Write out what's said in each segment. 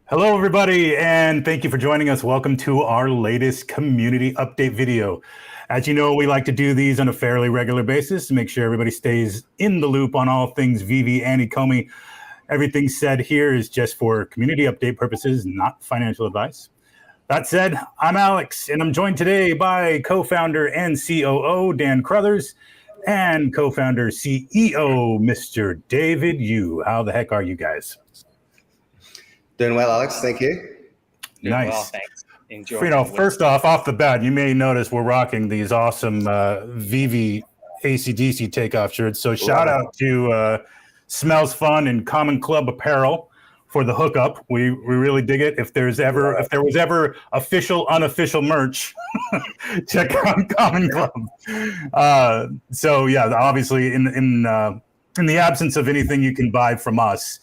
Hello, everybody, and thank you for joining us. Welcome to our latest community update video. As you know, we like to do these on a fairly regular basis to make sure everybody stays in the loop on all things VeVe and Ecomi. Everything said here is just for community update purposes, not financial advice. That said, I'm Alex, and I'm joined today by co-founder and COO Dan Crothers and co-founder CEO Mr. David Yu. How the heck are you guys? Doing well, Alex. Thank you. Doing nice. Well, thanks. Enjoy. First off the bat, you may notice we're rocking these awesome VeVe AC/DC takeoff shirts. So shout out to Smells Fun and Common Club Apparel for the hookup. We really dig it. If there was ever official, unofficial merch, check out Common Club. So yeah, obviously in the absence of anything you can buy from us,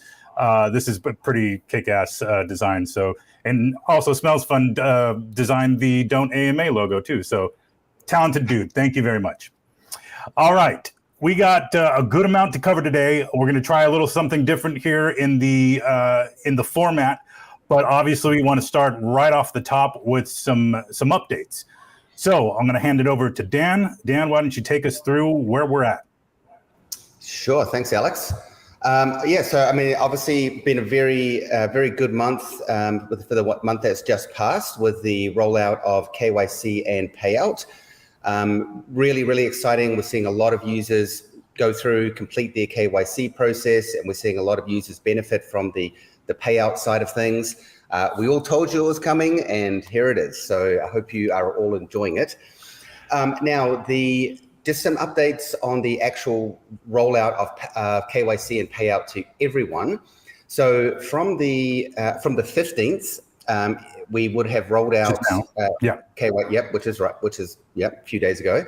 this is a pretty kick-ass design. So, and also Smells Fun designed the Don't AMA logo too. So talented dude. Thank you very much. All right. We got a good amount to cover today. We're going to try a little something different here in the format, but obviously we want to start right off the top with some updates. So I'm going to hand it over to Dan. Dan, why don't you take us through where we're at? Sure. Thanks, Alex. So I mean, obviously, been a very good month for the month that's just passed with the rollout of KYC and payout. Really exciting. We're seeing a lot of users go through, complete their KYC process, and we're seeing a lot of users benefit from the payout side of things. We all told you it was coming, and here it is. So I hope you are all enjoying it. Now, just some updates on the actual rollout of KYC and payout to everyone. So from the 15th, we would have rolled out KYC, which is a few days ago.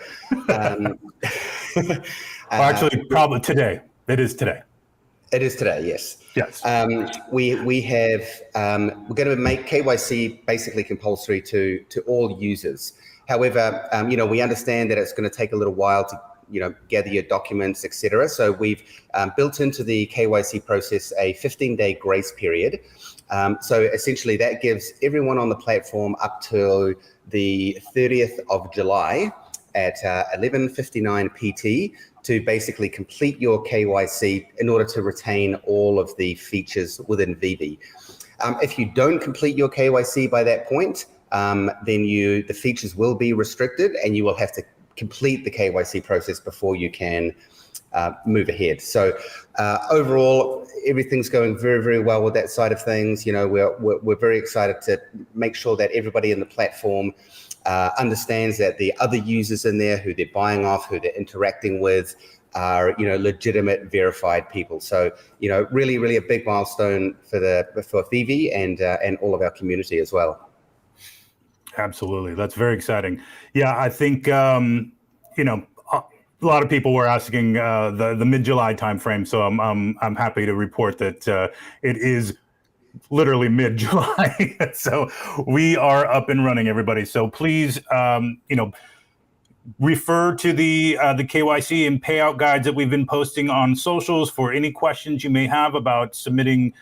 Actually, probably today. It is today. It is today, yes. Yes. We have we're going to make KYC basically compulsory to all users. However, we understand that it's going to take a little while to, gather your documents, etc. So we've built into the KYC process a 15-day grace period. So essentially that gives everyone on the platform up to the 30th of July at 11:59 PT to basically complete your KYC in order to retain all of the features within VeVe. If you don't complete your KYC by that point, then the features will be restricted and you will have to complete the KYC process before you can move ahead. So overall, everything's going very well with that side of things. We're very excited to make sure that everybody in the platform understands that the other users in there who they're buying off, who they're interacting with, are legitimate, verified people. So really a big milestone for VeVe and all of our community as well. Absolutely. That's very exciting. Yeah, I think, a lot of people were asking the mid-July timeframe. So I'm happy to report that it is literally mid-July. So we are up and running, everybody. So please, refer to the KYC and payout guides that we've been posting on socials for any questions you may have about submitting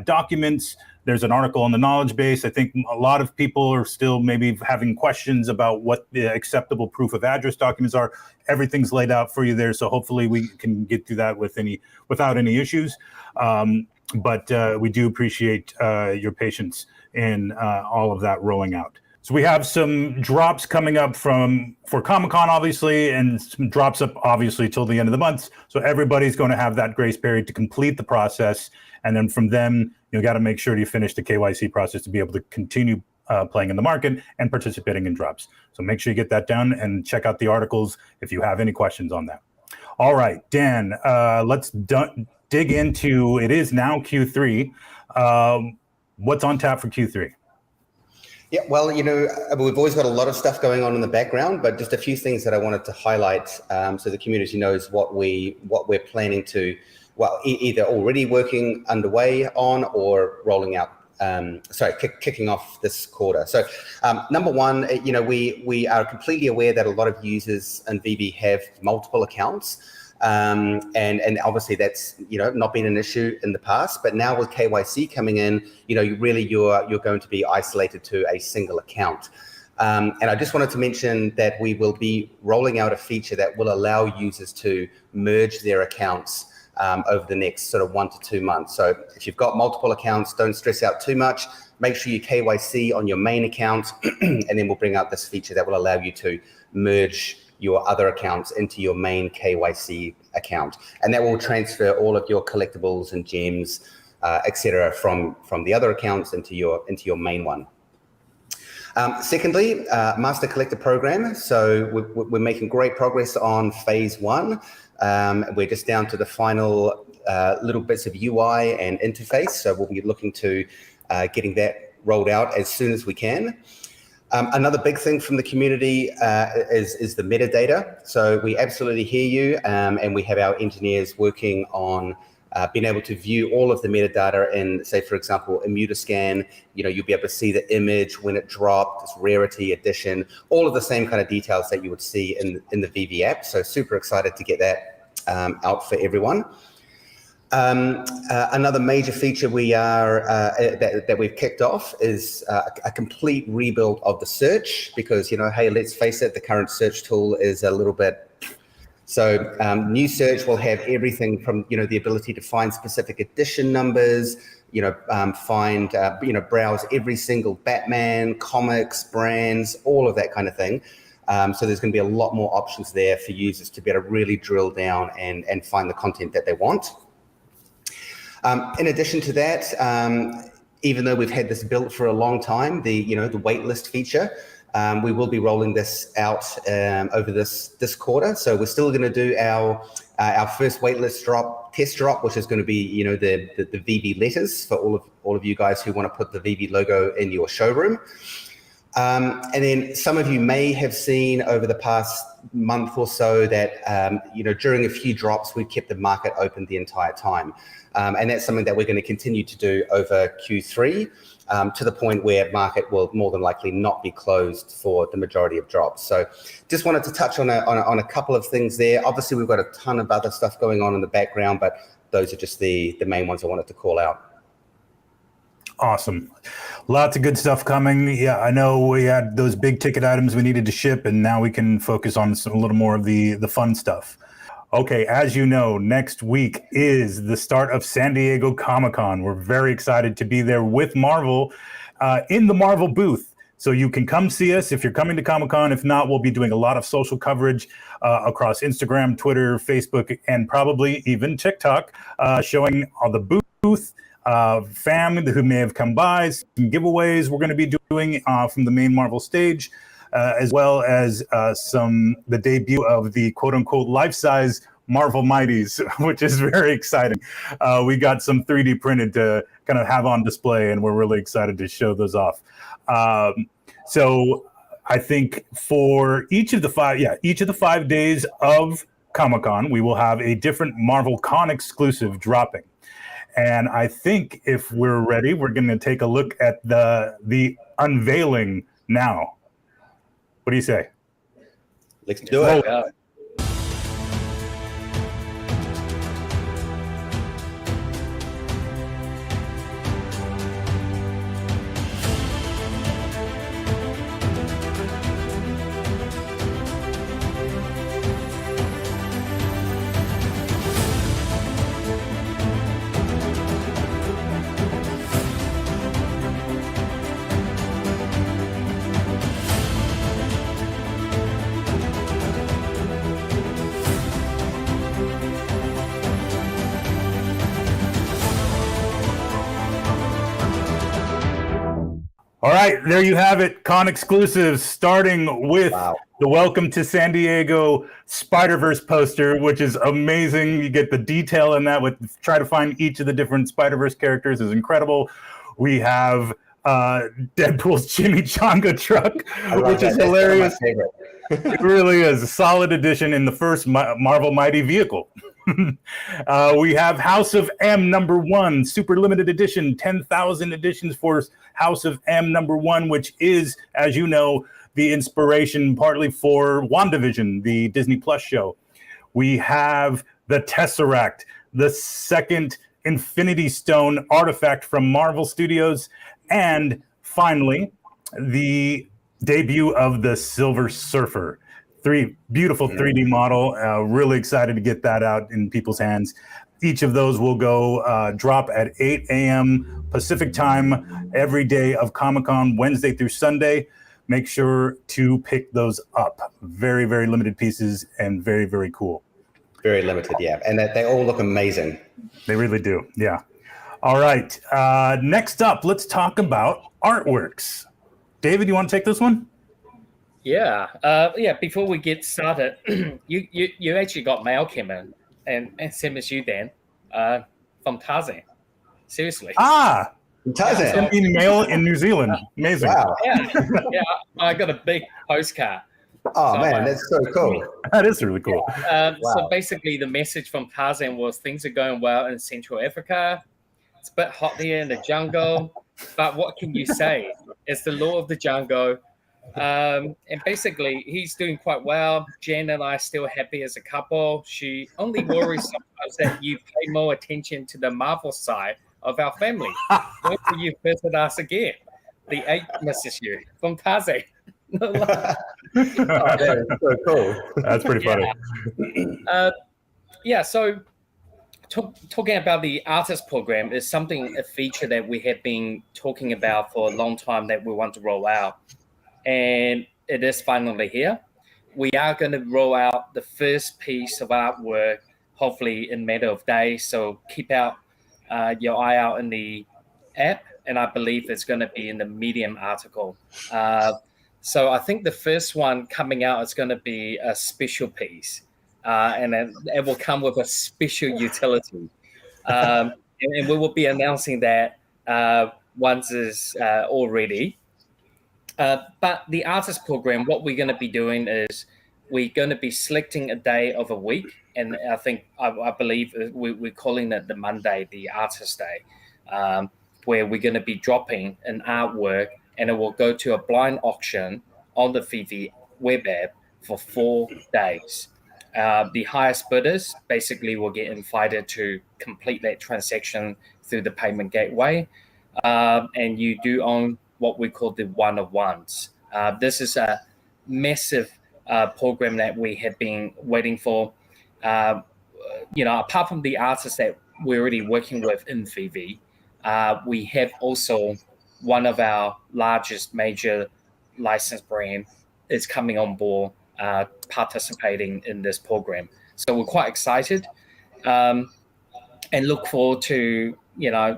documents. There's an article on the knowledge base. I think a lot of people are still maybe having questions about what the acceptable proof of address documents are. Everything's laid out for you there. So hopefully we can get through that without any issues. But we do appreciate your patience in all of that rolling out. So we have some drops coming up for Comic-Con, obviously, and some drops up, obviously, till the end of the month. So everybody's going to have that grace period to complete the process. And then from them, you got to make sure you finish the KYC process to be able to continue playing in the market and participating in drops. So make sure you get that done and check out the articles if you have any questions on that. All right, Dan, let's dig into, it is now Q3. What's on tap for Q3? Yeah, well, we've always got a lot of stuff going on in the background, but just a few things that I wanted to highlight so the community knows what we're planning to, either already working underway on or rolling out, kicking off this quarter. So number one, we are completely aware that a lot of users in VeVe have multiple accounts. And obviously that's, not been an issue in the past, but now with KYC coming in, you're going to be isolated to a single account. And I just wanted to mention that we will be rolling out a feature that will allow users to merge their accounts over the next sort of 1 to 2 months. So if you've got multiple accounts, don't stress out too much. Make sure you KYC on your main account, and then we'll bring out this feature that will allow you to merge your other accounts into your main KYC account. And that will transfer all of your collectibles and gems, etc., from the other accounts into your main one. Secondly, Master Collector Program. So we're making great progress on phase 1. We're just down to the final little bits of UI and interface. So we'll be looking to getting that rolled out as soon as we can. Another big thing from the community is the metadata. So we absolutely hear you, and we have our engineers working on being able to view all of the metadata in, say, for example, a Mutascan. You'll be able to see the image, when it dropped, its rarity, edition, all of the same kind of details that you would see in the VeVe app. So super excited to get that out for everyone. Another major feature that we've kicked off is a complete rebuild of the search, because, hey, let's face it, the current search tool is a little bit. So new search will have everything from, the ability to find specific edition numbers, browse every single Batman, comics, brands, all of that kind of thing. So there's going to be a lot more options there for users to be able to really drill down and find the content that they want. In addition to that, even though we've had this built for a long time, the waitlist feature, we will be rolling this out over this quarter. So we're still going to do our first waitlist test drop, which is going to be the VeVe letters for all of you guys who want to put the VeVe logo in your showroom. And then some of you may have seen over the past month or so that during a few drops we've kept the market open the entire time. And that's something that we're going to continue to do over Q3 to the point where market will more than likely not be closed for the majority of drops. So just wanted to touch on a couple of things there. Obviously, we've got a ton of other stuff going on in the background, but those are just the main ones I wanted to call out. Awesome. Lots of good stuff coming. Yeah, I know we had those big ticket items we needed to ship, and now we can focus on a little more of the fun stuff. Okay, as you know, next week is the start of San Diego Comic-Con. We're very excited to be there with Marvel in the Marvel booth. So you can come see us if you're coming to Comic-Con. If not, we'll be doing a lot of social coverage across Instagram, Twitter, Facebook, and probably even TikTok, showing all the booth, fam who may have come by, some giveaways we're going to be doing from the main Marvel stage. As well as the debut of the quote-unquote life-size Marvel Mighties, which is very exciting. We got some 3D printed to kind of have on display, and we're really excited to show those off. So I think for each of the 5 days of Comic-Con, we will have a different Marvel Con exclusive dropping. And I think if we're ready, we're going to take a look at the unveiling now. What do you say? Let's do it. All right, there you have it. Con exclusives, starting with the Welcome to San Diego Spider-Verse poster, which is amazing. You get the detail in that try to find each of the different Spider-Verse characters is incredible. We have Deadpool's chimichanga truck, which is hilarious. It really is a solid addition in the first Marvel Mighty vehicle. We have House of M #1, super limited edition, 10,000 editions for House of M #1, which is, as you know, the inspiration partly for WandaVision, the Disney Plus show. We have the Tesseract, the second Infinity Stone artifact from Marvel Studios, and finally, the debut of the Silver Surfer. Beautiful 3D model. Really excited to get that out in people's hands. Each of those will go drop at 8 a.m. Pacific time every day of Comic-Con, Wednesday through Sunday. Make sure to pick those up. Very, very limited pieces and very, very cool. Very limited, yeah. And they all look amazing. They really do, yeah. All right. Next up, let's talk about artworks. David, you want to take this one? Yeah. Before we get started, you actually got mail came in, and same as you, Dan, from Tarzan. Seriously. Tarzan. Sent me mail in New Zealand. Amazing. Wow. Yeah. I got a big postcard. Oh, man, that's so cool. That is really cool. Wow. So basically, the message from Tarzan was things are going well in Central Africa. It's a bit hot there in the jungle, but what can you say? It's the law of the jungle. And basically, he's doing quite well. Jen and I are still happy as a couple. She only worries sometimes that you pay more attention to the Marvel side of our family. When will you visit us again? The 8th misses you from Tarzan. Oh, that is so cool. That's pretty funny. So talking about the artist program is a feature that we have been talking about for a long time that we want to roll out. And it is finally here. We are going to roll out the first piece of artwork, hopefully in a matter of days. So keep out your eye out in the app. And I believe it's going to be in the Medium article. So I think the first one coming out is going to be a special piece. And then it will come with a special utility. And we will be announcing that once it's all ready. But the artist program, what we're going to be doing is we're going to be selecting a day of a week. And I believe we're calling it the Monday, the Artist Day, where we're going to be dropping an artwork and it will go to a blind auction on the VeVe web app for 4 days. The highest bidders basically will get invited to complete that transaction through the payment gateway. And you do own what we call the one-of-ones. This is a massive program that we have been waiting for. Apart from the artists that we're already working with in VeVe, we have also one of our largest major licensed brand is coming on board, participating in this program. So we're quite excited and look forward to,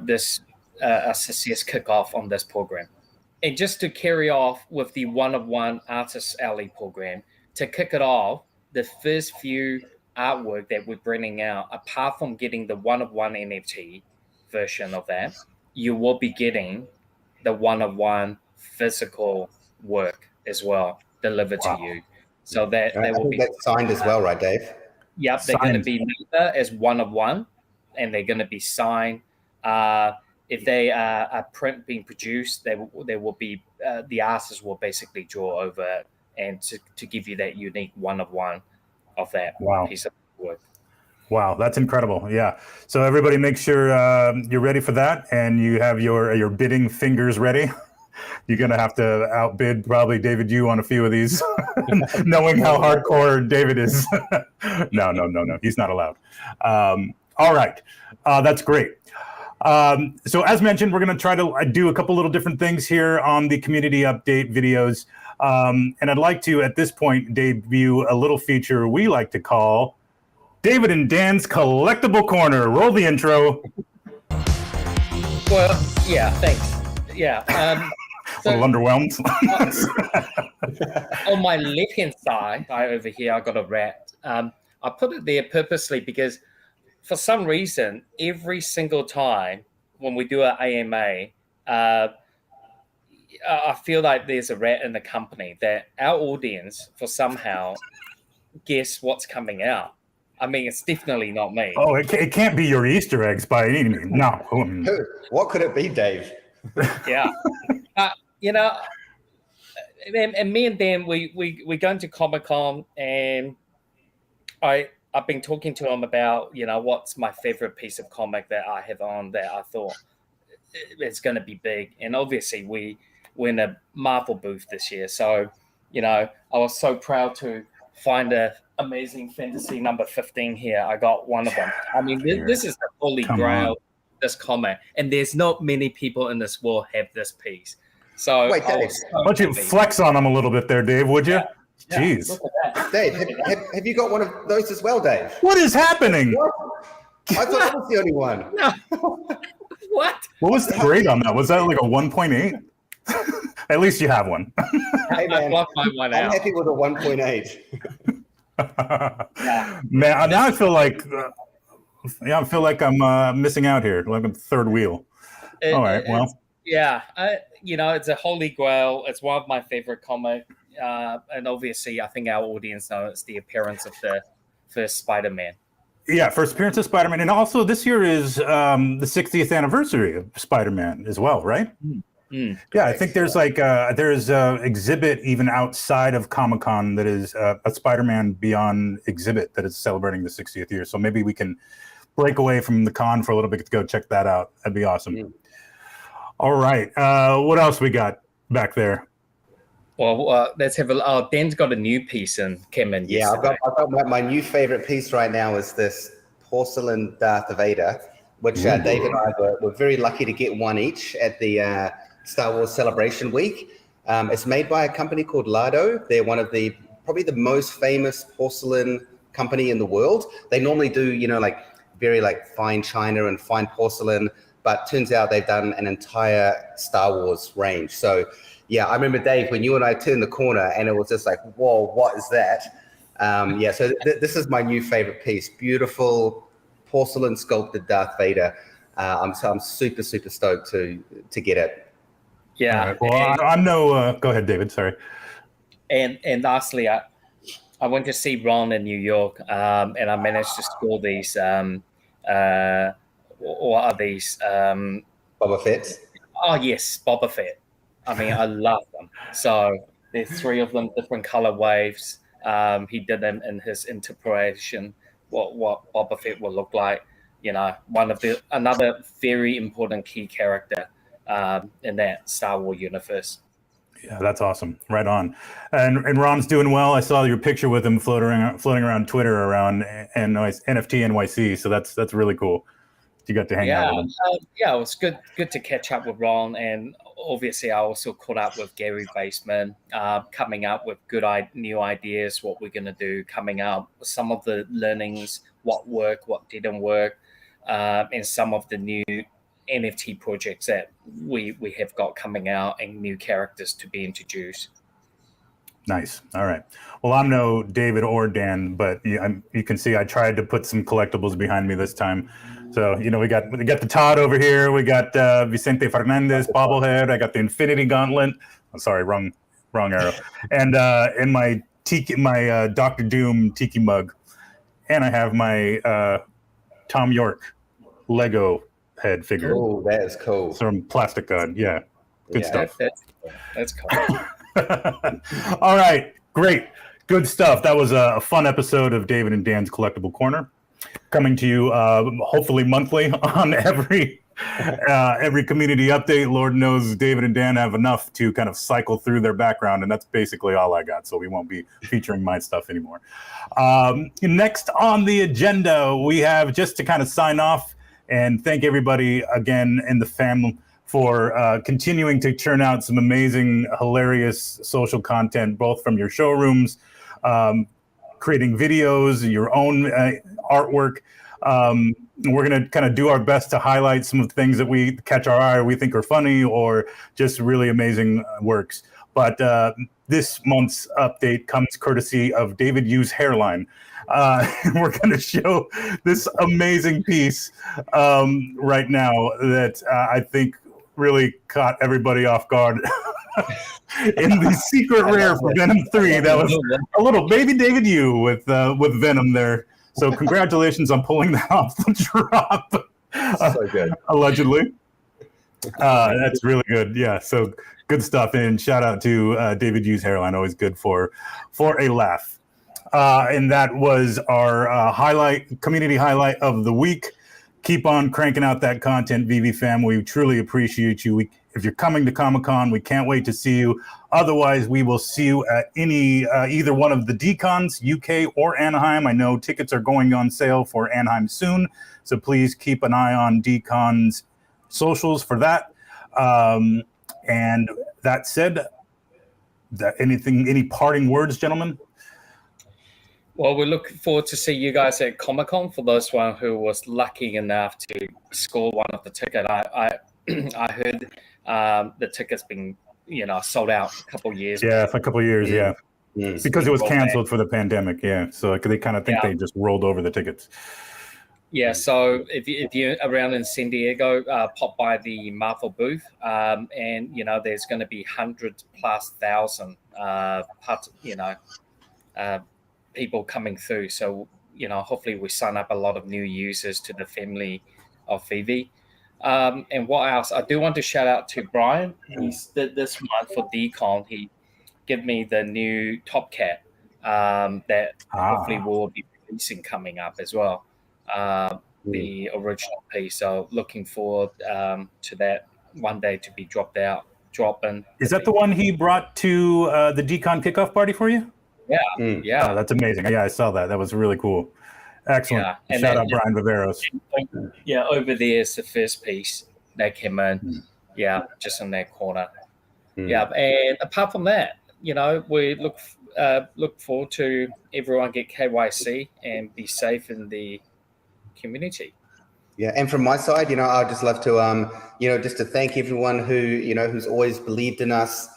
this a success kickoff on this program. And just to carry off with the one-of-one Artist Alley program, to kick it off, the first few artwork that we're bringing out, apart from getting the one-of-one NFT version of that, you will be getting the one-of-one physical work as well delivered to you. So that will be that's signed as well, right, Dave? Yep, they're going to be numbered as one-of-one, and they're going to be signed. If they are a print being produced, they will be the artist will basically draw over it and to give you that unique one-of-one of that piece of work. Wow, that's incredible. Yeah. So everybody make sure you're ready for that and you have your bidding fingers ready. You're going to have to outbid probably David Yu on a few of these, knowing how hardcore David is. No. He's not allowed. All right. That's great. So as mentioned, we're going to try to do a couple little different things here on the community update videos. And I'd like to, at this point, debut a little feature we like to call David and Dan's Collectible Corner. Roll the intro. Well, yeah, thanks. Yeah. So, a little underwhelmed. On my left-hand side, over here, I got a rat. I put it there purposely because for some reason, every single time when we do an AMA, I feel like there's a rat in the company that our audience, for somehow, guess what's coming out. I mean, it's definitely not me. Oh, it can't be your Easter eggs by any means. No. What could it be, Dave? Yeah. And me and Dan, we go into Comic-Con, and I I've been talking to him about, what's my favorite piece of comic that I have on that I thought it's going to be big. And obviously we're in a Marvel booth this year. So, I was so proud to find a amazing fantasy number 15 here. I got one of them. I mean, this is the holy grail, this comic. And there's not many people in this world have this piece. So wait, Dave, why don't you flex on them a little bit there, Dave, would you? Yeah. Jeez. Look at that. Dave, have you got one of those as well, Dave? What is happening? What? I thought I was the only one. No. What? What was the grade on that? Was that like a 1.8? At least you have one. Hey, man, I blocked my one I'm out. happy with a 1.8. Man, now I feel like, I'm missing out here, like I'm third wheel. All right, well. Yeah, it's a holy grail. It's one of my favorite comics. And obviously, I think our audience knows the appearance of the first Spider-Man. Yeah, first appearance of Spider-Man. And also this year is the 60th anniversary of Spider-Man as well, right? Yeah, I think there's there's an exhibit even outside of Comic-Con that is a Spider-Man Beyond exhibit that is celebrating the 60th year. So maybe we can break away from the con for a little bit to go check that out. That'd be awesome. All right. What else we got back there? Well, let's have a. Dan's got a new piece in came in. Yeah, I've got my new favorite piece right now is this porcelain Darth Vader, which Dave and I were very lucky to get one each at the Star Wars Celebration Week. It's made by a company called Lardo. They're one of probably the most famous porcelain company in the world. They normally do, very fine china and fine porcelain, but turns out they've done an entire Star Wars range. So yeah, I remember, Dave, when you and I turned the corner and it was just like, whoa, what is that? So this is my new favorite piece. Beautiful porcelain sculpted Darth Vader. I'm super, super stoked to get it. Yeah. Right. Well, I'm no. Go ahead, David. Sorry. And lastly, I went to see Ron in New York, and I managed to score these. What are these? Boba Fett. Oh yes, Boba Fett. I mean, I love them. So there's 3 of them, different color waves. He did them in his interpretation. What Boba Fett will look like. Another very important key character in that Star Wars universe. Yeah, that's awesome. Right on. And Ron's doing well. I saw your picture with him floating around Twitter around NFT NYC. So that's really cool. You got to hang out with him. Yeah, it was good to catch up with Ron, and obviously I also caught up with Gary Baseman, coming up with good new ideas, what we're going to do coming up, some of the learnings, what worked, what didn't work, and some of the new NFT projects that we have got coming out and new characters to be introduced. Nice. All right. Well, I'm no David or Dan, but you can see I tried to put some collectibles behind me this time. So, we got the Todd over here. We got Vicente Fernandez bobblehead. I got the Infinity Gauntlet. I'm sorry, wrong arrow. And my Dr. Doom Tiki mug. And I have my Tom York Lego head figure. Oh, that is cool. From Plastic God. Yeah. Good stuff. That's cool. All right. Great. Good stuff. That was a fun episode of David and Dan's Collectible Corner, coming to you hopefully monthly on every community update. Lord knows David and Dan have enough to kind of cycle through their background, and that's basically all I got. So we won't be featuring my stuff anymore. Next on the agenda, we have, just to kind of sign off and thank everybody again in the family for continuing to churn out some amazing, hilarious social content, both from your showrooms, creating videos, your own artwork. We're going to kind of do our best to highlight some of the things that we catch our eye or we think are funny or just really amazing works. But this month's update comes courtesy of David Yu's hairline. We're going to show this amazing piece right now that I think really caught everybody off guard. In the secret rare for Venom 3, that was a little baby David Yu with Venom there. So congratulations on pulling that off the drop. So good. Allegedly. That's really good. Yeah, so good stuff. And shout out to David Yu's hairline, always good for a laugh. And that was our community highlight of the week. Keep on cranking out that content, VeVe fam. We truly appreciate you. If you're coming to Comic-Con, we can't wait to see you. Otherwise, we will see you at either one of the DCons, UK or Anaheim. I know tickets are going on sale for Anaheim soon, so please keep an eye on DCon's socials for that. And that said, any parting words, gentlemen? Well, we look forward to see you guys at Comic-Con. For those one who was lucky enough to score one of the ticket, I heard the tickets been sold out a couple of years. Yeah, for a couple of years. Yeah, Yes. because it was canceled for the pandemic. Yeah, so they kind of think they just rolled over the tickets. Yeah, so if you're around in San Diego, pop by the Marvel booth, and there's going to be 100,000+ people coming through. So hopefully we sign up a lot of new users to the family of VeVe. And what else? I do want to shout out to Brian. He's this month for DCon. He gave me the new Top Cat that hopefully we'll be releasing coming up as well. The original piece. So looking forward to that one day to be dropping. Is that the one he brought to the DCon kickoff party for you? Yeah, yeah. Oh, that's amazing. Yeah, I saw that. That was really cool. Excellent. Yeah. And shout out Brian Viveros. Yeah, over there is the first piece that came in. Yeah, just in that corner. Yeah, and apart from that, we look forward to everyone get KYC and be safe in the community. Yeah, and from my side, I'd just love to, just to thank everyone who, who's always believed in us.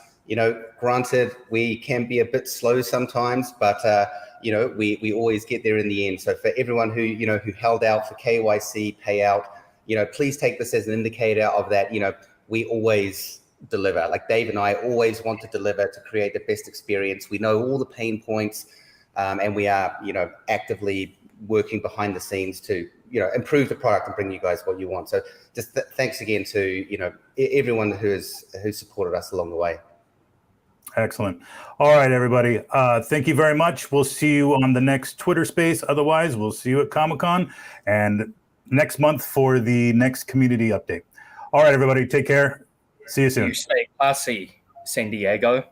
Granted, we can be a bit slow sometimes, but we always get there in the end. So for everyone who who held out for KYC payout, please take this as an indicator of that. We always deliver. Like Dave and I always want to deliver to create the best experience. We know all the pain points, and we are actively working behind the scenes to improve the product and bring you guys what you want. So just thanks again to everyone who's supported us along the way. Excellent. All right, everybody. Thank you very much. We'll see you on the next Twitter space. Otherwise, we'll see you at Comic-Con and next month for the next community update. All right, everybody. Take care. See you soon. You stay classy, San Diego.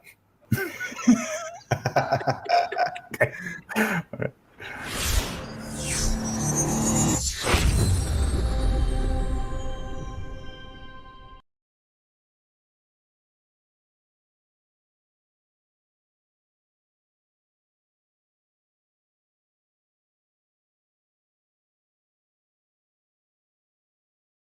Okay. All right.